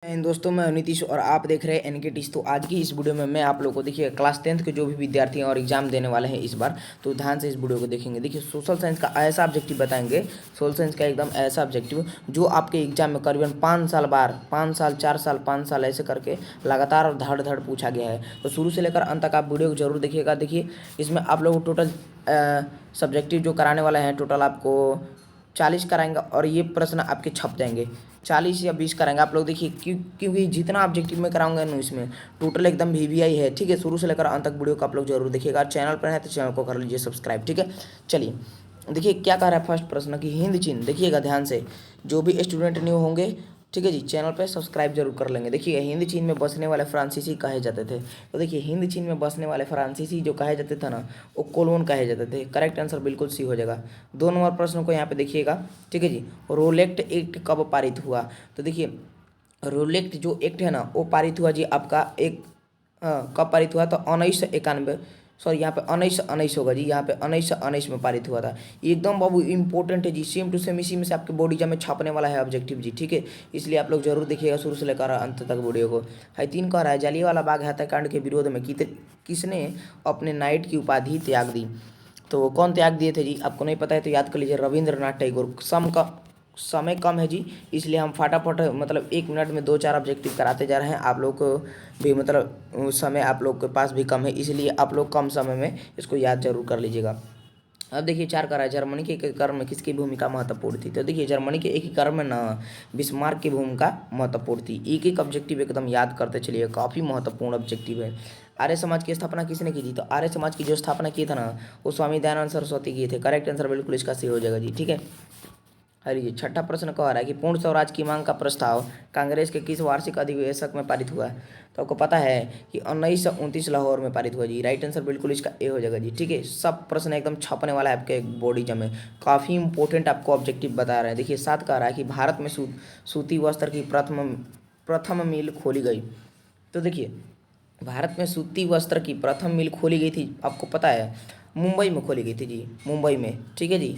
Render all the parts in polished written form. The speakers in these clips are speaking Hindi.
दोस्तों मैं नीतीश और आप देख रहे हैं एनके टीच। तो आज की इस वीडियो में मैं आप लोगों को देखिए क्लास 10th के जो भी विद्यार्थी हैं और एग्जाम देने वाले हैं इस बार, तो ध्यान से इस वीडियो को देखेंगे। देखिए सोशल साइंस का ऐसा ऑब्जेक्टिव बताएंगे, सोशल साइंस का एकदम ऐसा ऑब्जेक्टिव जो आपके एग्जाम में करीबन 5 साल 4 साल ऐसे करके लगातार धड़ धड़ पूछा गया है। तो शुरू से लेकर अंत तक आप वीडियो को जरूर देखिएगा। देखिए इसमें आप लोग टोटल सब्जेक्टिव जो कराने वाले हैं, टोटल आपको 40 कराएंगे और ये प्रश्न आपके छप जाएंगे। 40 या 20 कराएंगे आप लोग। देखिए क्योंकि जितना ऑब्जेक्टिव में कराऊंगा ना, इसमें टोटल एकदम वीवीआई है। ठीक है, शुरू से लेकर अंत तक वीडियो को आप लोग जरूर देखिएगा। चैनल पर है तो चैनल को कर लीजिए सब्सक्राइब। ठीक है, चलिए देखिए क्या कह रहा है फर्स्ट प्रश्न की हिंद चीन। देखिएगा ध्यान से, जो भी स्टूडेंट न्यू होंगे, ठीक है जी, चैनल पे सब्सक्राइब जरूर कर लेंगे। देखिए हिंद चीन में बसने वाले फ्रांसीसी कहे जाते थे। तो देखिए हिंद चीन में बसने वाले फ्रांसीसी जो कहे जाते थे ना, वो कोलोन कहे जाते थे। करेक्ट आंसर बिल्कुल सी हो जाएगा। 2 नंबर प्रश्न को यहाँ पे देखिएगा। ठीक है जी, रोलेक्ट एक्ट कब पारित हुआ? तो देखिए रोलेक्ट जो एक्ट है ना, वो पारित हुआ जी आपका कब पारित हुआ? तो 1991, सॉरी यहाँ पे 1919 होगा जी, यहाँ पे 1919 में पारित हुआ था। ये एकदम बाबू इंपॉर्टेंट है जी, सेम टू सेम इसी में से आपके बोर्ड एग्जाम में छापने वाला है ऑब्जेक्टिव जी। ठीक है, इसलिए आप लोग जरूर देखिएगा शुरू से लेकर अंत तक वीडियो को। है 3 कह रहा है जलियांवाला बाग हत्याकांड के विरोध में किसने अपने नाइट की उपाधि त्याग दी? तो कौन त्याग दिए थे जी? आपको नहीं पता है तो याद कर लीजिए, रविंद्रनाथ टैगोर। समय कम है जी, इसलिए हम फटाफट मतलब 1 मिनट में 2-4 ऑब्जेक्टिव कराते जा रहे हैं। आप लोग को भी मतलब समय आप लोग के पास भी कम है, इसलिए आप लोग कम समय में इसको याद जरूर कर लीजिएगा। अब देखिए 4 करा है जर्मनी के एकीकरण में किसकी भूमिका महत्वपूर्ण थी? तो देखिए जर्मनी के एकीकरण में ना बिस्मार्क की भूमिका महत्वपूर्ण थी। एक एक ऑब्जेक्टिव एकदम याद करते चलिए, काफ़ी महत्वपूर्ण ऑब्जेक्टिव है। आर्य समाज की स्थापना किसने की थी? तो आर्य समाज की जो स्थापना की था ना, वो स्वामी दयानंद सरस्वती किए थे। करेक्ट आंसर बिल्कुल इसका सही हो जाएगा जी। ठीक है, लीजिए छठा प्रश्न कह रहा है कि पूर्ण स्वराज की मांग का प्रस्ताव कांग्रेस के किस वार्षिक अधिवेशक में पारित हुआ है? तो आपको पता है कि 1929 लाहौर में पारित हुआ जी। राइट आंसर बिल्कुल इसका ए हो जाएगा जी। ठीक है, सब प्रश्न एकदम छपने वाला है आपके बॉडी एग्जाम में, काफ़ी इंपॉर्टेंट आपको ऑब्जेक्टिव बता रहे हैं। देखिए 7 कह रहा है कि भारत में सूती वस्त्र की प्रथम मिल खोली गई। तो देखिए भारत में सूती वस्त्र की प्रथम मिल खोली गई थी, आपको पता है मुंबई में खोली गई थी जी, मुंबई में। ठीक है जी,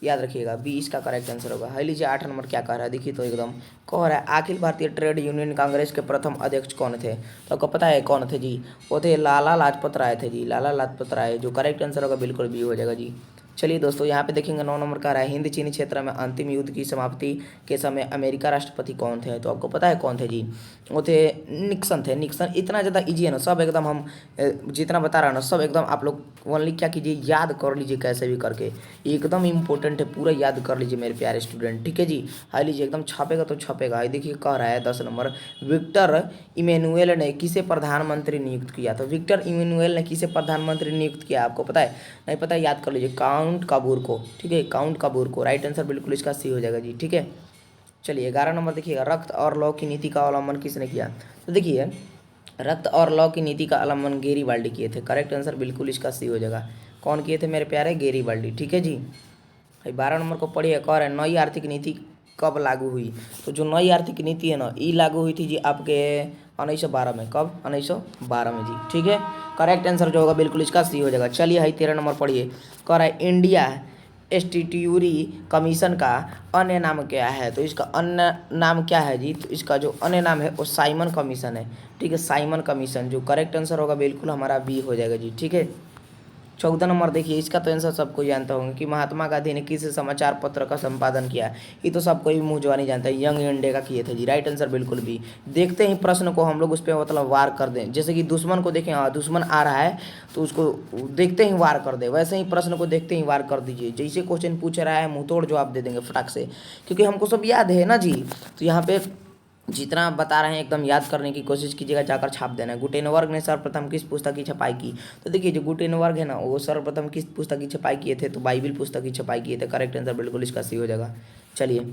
याद रखिएगा, बी इसका करेक्ट आंसर होगा। है लीजिए 8 नंबर क्या कह रहा है, देखिए तो एकदम कह रहा है अखिल भारतीय ट्रेड यूनियन कांग्रेस के प्रथम अध्यक्ष कौन थे? तो आपको पता है कौन थे जी? वो थे लाला लाजपत राय थे जी, लाला लाजपत राय। जो करेक्ट आंसर होगा बिल्कुल बी हो जाएगा जी। चलिए दोस्तों यहाँ पे देखेंगे 9 नंबर का रहा है हिंद चीनी क्षेत्र में अंतिम युद्ध की समाप्ति के समय अमेरिका राष्ट्रपति कौन थे? तो आपको पता है कौन थे जी? वो थे निक्सन थे, निक्सन। इतना ज़्यादा इजी है ना, सब एकदम हम जितना बता रहा हूँ ना, सब एकदम आप लोग ओनली क्या कीजिए, याद कर लीजिए कैसे भी करके। एकदम इंपॉर्टेंट है, पूरा याद कर लीजिए मेरे प्यारे स्टूडेंट। ठीक है जी, हाई लीजिए एकदम छपेगा तो छपेगा। ये देखिए कह रहा है 10 नंबर, विक्टर इमैनुअल ने किसे प्रधानमंत्री नियुक्त किया? तो विक्टर इमैनुअल ने किसे प्रधानमंत्री नियुक्त किया? आपको पता है? नहीं पता है, याद कर लीजिए, काउंट काबूर को। ठीक है, काउंट काबूर को। राइट आंसर बिल्कुल इसका सी हो जाएगा जी। ठीक है, चलिए 11 नंबर देखिएगा, रक्त और लौ की नीति का अवलंबन किसने किया? तो देखिए रक्त और लौ की नीति का अवलंबन गेरीबाल्डी किए थे। करेक्ट आंसर बिल्कुल इसका सी हो जाएगा। कौन किए थे मेरे प्यारे? गेरीबाल्डी। ठीक है जी, 12 नंबर को पढ़िए, कह रहे हैं नई आर्थिक नीति कब लागू हुई? तो जो नई आर्थिक नीति है ना, ये लागू हुई थी जी आपके 1912 में। कब? 1912 में जी। ठीक है, करेक्ट आंसर जो होगा बिल्कुल इसका सी हो जाएगा। चलिए हाई 13 नंबर पढ़िए, कह रहा है इंडिया स्टैट्यूटरी कमीशन का अन्य नाम क्या है? तो इसका अन्य नाम क्या है जी? तो इसका जो अन्य नाम है वो साइमन कमीशन है। ठीक है, साइमन कमीशन। जो करेक्ट आंसर होगा बिल्कुल हमारा बी हो जाएगा जी। ठीक है, 14 नंबर देखिए, इसका तो आंसर सबको जानता होंगे कि महात्मा गांधी ने किस समाचार पत्र का संपादन किया? ये तो सबको ही मुंह जुबानी जानता है, यंग इंडिया का किए थे जी। राइट आंसर बिल्कुल भी। देखते ही प्रश्न को हम लोग उस पर मतलब वार कर दें, जैसे कि दुश्मन को देखें, हाँ दुश्मन आ रहा है तो उसको देखते ही वार कर दे, वैसे ही प्रश्न को देखते ही वार कर दीजिए। जैसे क्वेश्चन पूछ रहा है मुंह तोड़ जवाब दे देंगे फटाक से, क्योंकि हमको सब याद है ना जी। तो यहाँ पे जितना बता रहे हैं एकदम याद करने की कोशिश कीजिएगा, जाकर छाप देना है। गुटेनबर्ग ने सर्वप्रथम किस पुस्तक की छपाई की? तो देखिए जो गुटेनबर्ग है ना, वो सर्वप्रथम किस पुस्तक की छपाई किए थे? तो बाइबिल पुस्तक की छपाई किए थे। करेक्ट आंसर बिल्कुल इसका सही हो जाएगा। चलिए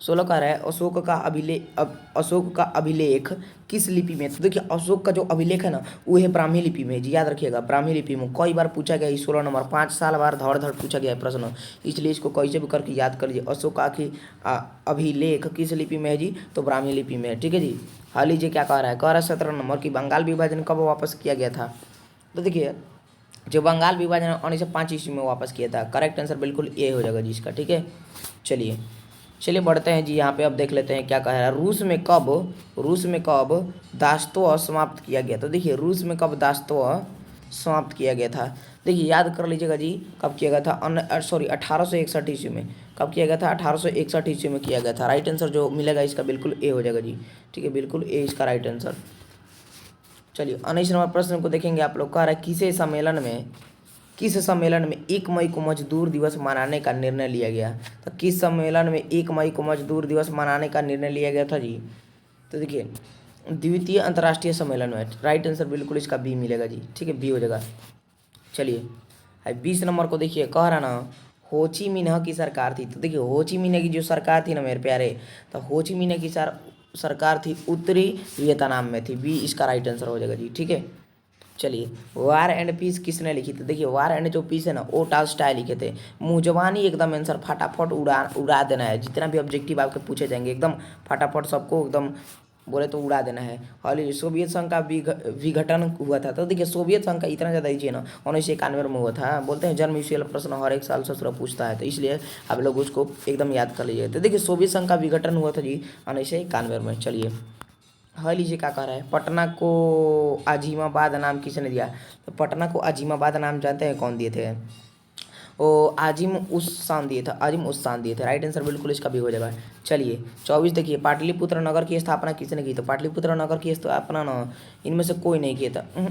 16 कह रहा है अशोक का अभिलेख किस लिपि में? तो देखिए अशोक का जो अभिलेख है ना, वो है ब्राह्मी लिपि में जी। याद रखिएगा, ब्राह्मी लिपि में कई बार पूछा गया है। 16 नंबर 5 साल बार धड़ धड़ पूछा गया है प्रश्न, इसलिए इसको कैसे भी करके याद कर लीजिए। अशोक का अभिलेख किस लिपि में है जी? तो ब्राह्मी लिपि में है। ठीक है जी, हाल लीजिए क्या कह रहा है, कह रहा है 17 नंबर की बंगाल विभाजन कब वापस किया गया था? तो देखिए जो बंगाल विभाजन 1905 ईस्वी में वापस किया था। करेक्ट आंसर बिल्कुल ए हो जाएगा जी इसका। ठीक है, चलिए चलिए बढ़ते हैं जी, यहाँ पे अब देख लेते हैं क्या कह रहा है। रूस में कब दासत्व समाप्त किया गया? तो देखिए रूस में कब दासत्व समाप्त किया गया था? देखिए याद कर लीजिएगा जी, कब किया गया था? सॉरी 1861 ईस्वी में। कब किया गया था? 1861 ईस्वी में किया गया था। राइट आंसर जो मिलेगा इसका बिल्कुल ए हो जाएगा जी। ठीक है, बिल्कुल ए इसका राइट आंसर। चलिए 19 नंबर प्रश्न को देखेंगे। आप लोग कह रहा है किस सम्मेलन में 1 मई को मजदूर दिवस मनाने का निर्णय लिया गया? तो किस सम्मेलन में 1 मई को मजदूर दिवस मनाने का निर्णय लिया गया था जी? तो देखिए द्वितीय अंतर्राष्ट्रीय सम्मेलन में। राइट आंसर बिल्कुल इसका बी मिलेगा जी। ठीक है, बी हो जाएगा। चलिए 20 नंबर को देखिए, कह रहा ना होची मिन्ह की सरकार थी। तो देखिए होची मिन्ह की जो सरकार थी ना मेरे प्यारे, तो होची मिन्ह की सरकार थी उत्तरी वियतनाम में थी। बी इसका राइट आंसर हो जाएगा जी। ठीक है, चलिए वार एंड पीस किसने लिखी थी? देखिए वार एंड जो पीस है ना वो टॉल्स्टॉय लिखे थे। मुँह जबानी एकदम आंसर फटाफट उड़ा देना है। जितना भी ऑब्जेक्टिव आपके पूछे जाएंगे एकदम फटाफट सबको एकदम बोले तो उड़ा देना है। और ये सोवियत संघ का विघटन हुआ था। तो देखिए सोवियत संघ का इतना ज़्यादा हीजिए ना 1991 में हुआ था। बोलते हैं जन्म विषय प्रश्न हर एक साल ससुरा पूछता है, तो इसलिए आप लोग उसको एकदम याद कर लीजिए। तो देखिए सोवियत संघ का विघटन हुआ था जी 1991 में। चलिए लीजिए क्या कह रहा है, पटना को अजीमाबाद नाम किसने दिया? तो पटना को अजीमाबाद नाम जानते हैं कौन दिए थे? वो आजिम उस शान दिए थे, आजिम उस शान दिए थे। राइट आंसर बिल्कुल इसका भी हो जाएगा। चलिए 24 देखिए, पाटलिपुत्र नगर की स्थापना किसने की? तो पाटलिपुत्र नगर की स्थापना ना इनमें से कोई नहीं किया था।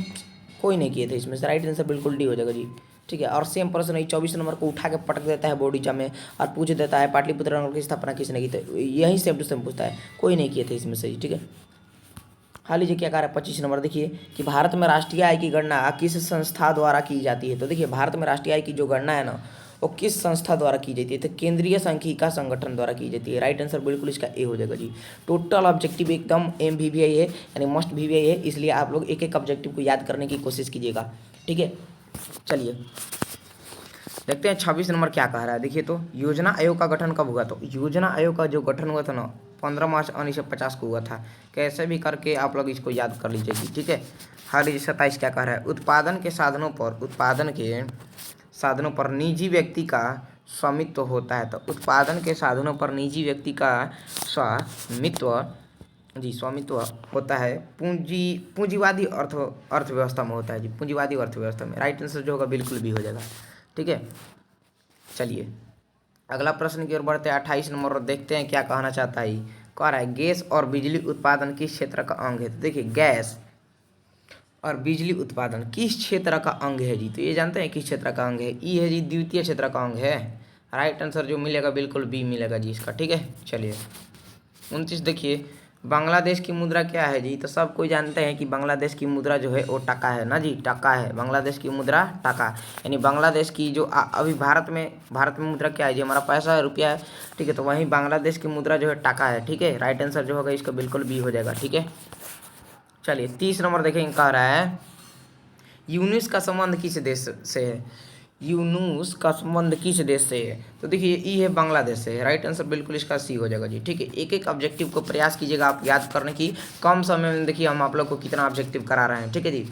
कोई नहीं किए थे इसमें से। राइट आंसर बिल्कुल डी हो जाएगा जी। ठीक है, और सेम प्रश्न 24 नंबर को उठा के पटक देता है बोर्ड एग्जाम में और पूछ देता है पाटलिपुत्र नगर की स्थापना किसने की? तो यही सेम टू सेम पूछता है, कोई नहीं किए थे इसमें से। ठीक है, हाँ लीजिए क्या कह रहा है 25 नंबर देखिए कि भारत में राष्ट्रीय आय की गणना किस संस्था द्वारा की जाती है? तो देखिए भारत में राष्ट्रीय आय की जो गणना है ना वो किस संस्था द्वारा की जाती है? तो केंद्रीय सांख्यिकी संगठन द्वारा की जाती है। राइट आंसर बिल्कुल इसका ए हो जाएगा जी। टोटल ऑब्जेक्टिव एकदम MVVI है, यानी मस्ट VVI है, इसलिए आप लोग एक एक ऑब्जेक्टिव को याद करने की कोशिश कीजिएगा। ठीक है, चलिए देखते हैं 26 नंबर क्या कह रहा है। देखिए तो योजना आयोग का गठन कब हुआ? तो योजना आयोग का जो गठन हुआ था ना 15 मार्च 1950 को हुआ था। कैसे भी करके आप लोग इसको याद कर लीजिए। ठीक है, हाल 27 क्या कह रहा है, उत्पादन के साधनों पर निजी व्यक्ति का स्वामित्व होता है। तो उत्पादन के साधनों पर निजी व्यक्ति का स्वामित्व होता है पूंजीवादी अर्थव्यवस्था में होता है जी। पूंजीवादी अर्थव्यवस्था में। राइट आंसर जो होगा बिल्कुल भी हो जाएगा। ठीक है, चलिए अगला प्रश्न की ओर बढ़ते हैं। 28 नंबर और देखते हैं क्या कहना चाहता है। कह रहा है गैस और बिजली उत्पादन किस क्षेत्र का अंग है? तो देखिए गैस और बिजली उत्पादन किस क्षेत्र का अंग है जी? तो ये जानते हैं किस क्षेत्र का अंग है? ई है जी, द्वितीय क्षेत्र का अंग है। राइट आंसर जो मिलेगा बिल्कुल बी मिलेगा जी इसका। ठीक है, चलिए 29 देखिए, बांग्लादेश की मुद्रा क्या है जी? तो सब कोई जानते हैं कि बांग्लादेश की मुद्रा जो है वो टका है ना जी। टका है बांग्लादेश की मुद्रा, टका। यानी बांग्लादेश की जो अभी भारत में मुद्रा क्या है जी? हमारा पैसा है, रुपया है। ठीक है, तो वहीं बांग्लादेश की मुद्रा जो है टका है। ठीक है, राइट आंसर जो होगा इसका बिल्कुल बी हो जाएगा। ठीक है, चलिए 30 नंबर देखेंगे, कह रहा है यूनुस का संबंध किस देश से है? यूनुस का संबंध किस देश से है? तो देखिए ई है बांग्लादेश से है। राइट आंसर बिल्कुल इसका सी हो जाएगा जी। ठीक है, एक एक ऑब्जेक्टिव को प्रयास कीजिएगा आप याद करने की। कम समय में देखिए हम आप लोग को कितना ऑब्जेक्टिव करा रहे हैं। ठीक है जी,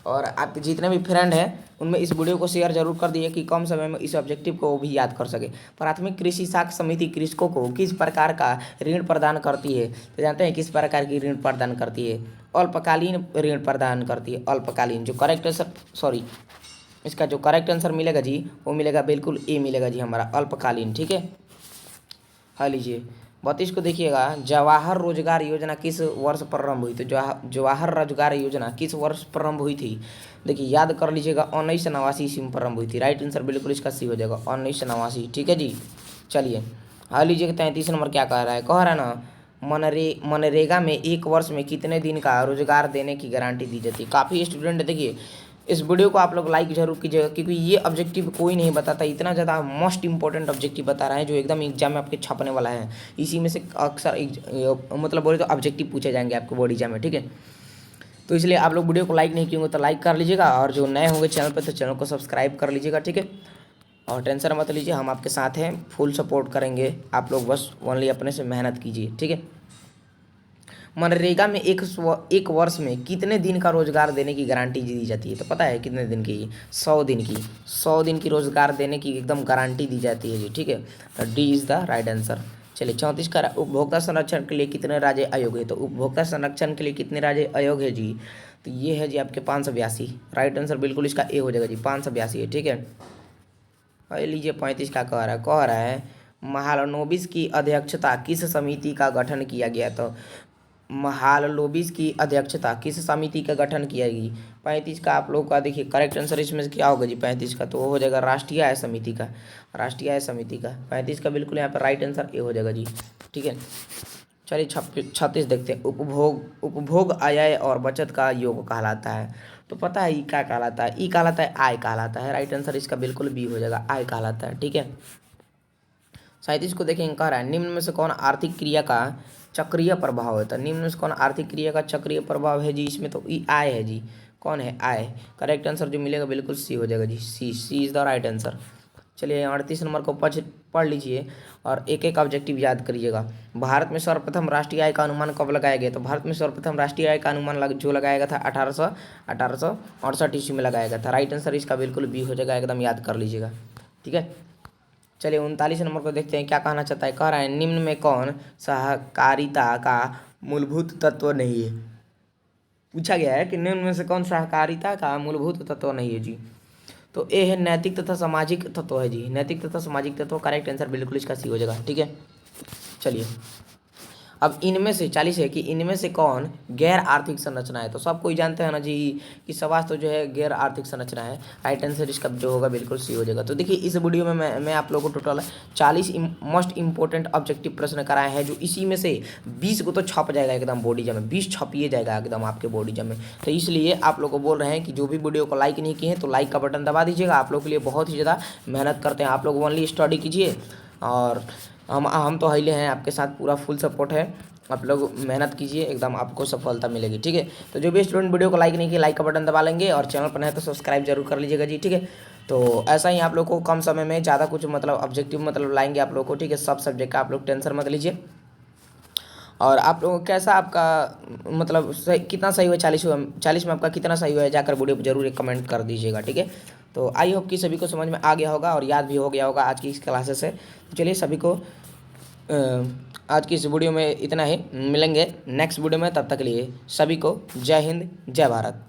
और आपके जितने भी फ्रेंड हैं उनमें इस वीडियो को शेयर जरूर कर दिए कि कम समय में इस ऑब्जेक्टिव को भी याद कर सके। प्राथमिक कृषि साख समिति कृषकों को किस प्रकार का ऋण प्रदान करती है? तो जानते हैं किस प्रकार की ऋण प्रदान करती है? अल्पकालीन ऋण प्रदान करती है। अल्पकालीन जो करेक्ट आंसर इसका जो करेक्ट आंसर मिलेगा जी वो मिलेगा बिल्कुल ए मिलेगा जी हमारा, अल्पकालीन। ठीक है, हाँ लीजिए 32 को देखिएगा, जवाहर रोजगार योजना किस वर्ष प्रारंभ हुई? तो जवाहर रोजगार योजना किस वर्ष प्रारंभ हुई थी? देखिए याद कर लीजिएगा 1989 ईस्वी में प्रारंभ हुई थी। राइट आंसर बिल्कुल इसका सी हो जाएगा 1989। ठीक है जी, चलिए हाँ लीजिए 33 नंबर क्या कह रहा है। कह रहा है ना मनरेगा में 1 वर्ष में कितने दिन का रोजगार देने की गारंटी दी जाती है? काफ़ी स्टूडेंट देखिए इस वीडियो को आप लोग लाइक जरूर कीजिएगा, क्योंकि ये ऑब्जेक्टिव कोई नहीं बताता। इतना ज़्यादा मोस्ट इंपॉर्टेंट ऑब्जेक्टिव बता रहे हैं जो एकदम एग्जाम में आपके छपने वाला है। इसी में से अक्सर मतलब बोले तो ऑब्जेक्टिव पूछे जाएंगे आपको बोर्ड एग्जाम में। ठीक है, तो इसलिए आप लोग वीडियो को लाइक नहीं किए तो लाइक कर लीजिएगा, और जो नए होंगे चैनल पर तो चैनल को सब्सक्राइब कर लीजिएगा। ठीक है, और टेंशन मत लीजिए, हम आपके साथ हैं, फुल सपोर्ट करेंगे। आप लोग बस ओनली अपने से मेहनत कीजिए। ठीक है, मनरेगा में एक वर्ष में कितने दिन का रोजगार देने की गारंटी दी जाती है? तो पता है कितने दिन की? 100 दिन की रोजगार देने की एकदम गारंटी दी जाती है जी। ठीक है, D is the right answer. चलिए 34 का उपभोक्ता संरक्षण के लिए कितने राज्य आयोग है? तो उपभोक्ता संरक्षण के लिए कितने राज्य आयोग है जी? तो ये है जी आपके 582। राइट आंसर बिल्कुल इसका ए हो जाएगा जी, 582 है। ठीक है, और लीजिए 35 का कह रहा है महालनोबिस की अध्यक्षता किस समिति का गठन किया गया? तो महालनोबिस की अध्यक्षता किस समिति का गठन किया गई? 35 का आप लोग का देखिए करेक्ट आंसर इसमें क्या होगा जी? 35 का तो वो हो जाएगा राष्ट्रीय आय समिति का, राष्ट्रीय आय समिति का। 35 का बिल्कुल यहाँ पर राइट आंसर ए हो जाएगा जी। ठीक है, चलिए 36 देखते हैं। उपभोग आय और बचत का योग कहलाता है। तो पता है ई क्या कहलाता है? ई कहलाता है आय कहलाता है। राइट आंसर इसका बिल्कुल बी हो जाएगा, आय कहलाता है। ठीक है, 37 को देखेंगे, कह रहा है निम्न में से कौन आर्थिक क्रिया का चक्रीय प्रभाव है? तो निम्न में से कौन आर्थिक क्रिया का चक्रीय प्रभाव है जी? इसमें तो ई आय है जी। कौन है? आय। करेक्ट आंसर जो मिलेगा बिल्कुल सी हो जाएगा जी, सी इज द राइट आंसर। चलिए 38 नंबर को पढ़ लीजिए और एक एक ऑब्जेक्टिव याद करिएगा। भारत में सर्वप्रथम राष्ट्रीय आय का अनुमान कब लगाया गया? तो भारत में सर्वप्रथम राष्ट्रीय आय का अनुमान जो लगाया गया था 1868 ईस्वी में लगाया गया था। राइट आंसर इसका बिल्कुल बी हो जाएगा, एकदम याद कर लीजिएगा। ठीक है, चलिए 39 नंबर को देखते हैं क्या कहना चाहता है। कह रहा है निम्न में कौन सहकारिता का मूलभूत तत्व नहीं है? पूछा गया है कि निम्न में से कौन सहकारिता का मूलभूत तत्व नहीं है जी? तो ए है नैतिक तथा सामाजिक तत्व है जी, नैतिक तथा सामाजिक तत्व। करेक्ट आंसर बिल्कुल इसका सी हो जाएगा। ठीक है, चलिए अब इनमें से 40 है कि इनमें से कौन गैर आर्थिक संरचना है? तो सब कोई जानते हैं ना जी कि समाज तो जो है गैर आर्थिक संरचना है। राइट आंसर इसका जो होगा बिल्कुल सी हो जाएगा। तो देखिए इस वीडियो में मैं आप लोगों को टोटल 40 मोस्ट इंपॉर्टेंट ऑब्जेक्टिव प्रश्न कराए हैं, जो इसी में से 20 को तो छप जाएगा एकदम बॉडी जम में, 20 छपिए जाएगा एकदम आपके बॉडी जम में। तो इसलिए आप लोग को बोल रहे हैं कि जो भी वीडियो को लाइक नहीं किए हैं तो लाइक का बटन दबा दीजिएगा। आप लोग के लिए बहुत ही ज़्यादा मेहनत करते हैं, आप लोग ओनली स्टडी कीजिए और हम तो हिले हैं, आपके साथ पूरा फुल सपोर्ट है। आप लोग मेहनत कीजिए, एकदम आपको सफलता मिलेगी। ठीक है, तो जो भी स्टूडेंट वीडियो को लाइक नहीं किया लाइक का बटन दबा लेंगे और चैनल पर नए तो सब्सक्राइब जरूर कर लीजिएगा जी। ठीक है, तो ऐसा ही आप लोग को कम समय में ज़्यादा कुछ मतलब ऑब्जेक्टिव मतलब लाएंगे आप लोग को। ठीक है, सब सब्जेक्ट का आप लोग टेंशन मत लीजिए। और आप लोग कैसा आपका मतलब कितना सही हुआ 40 में आपका कितना सही हुआ है, जाकर वीडियो पर जरूर एक कमेंट कर दीजिएगा। ठीक है, तो आई होप कि सभी को समझ में आ गया होगा और याद भी हो गया होगा आज की इस क्लासेस से। तो चलिए सभी को आज की इस वीडियो में इतना ही, मिलेंगे नेक्स्ट वीडियो में। तब तक के लिए सभी को जय हिंद जय भारत।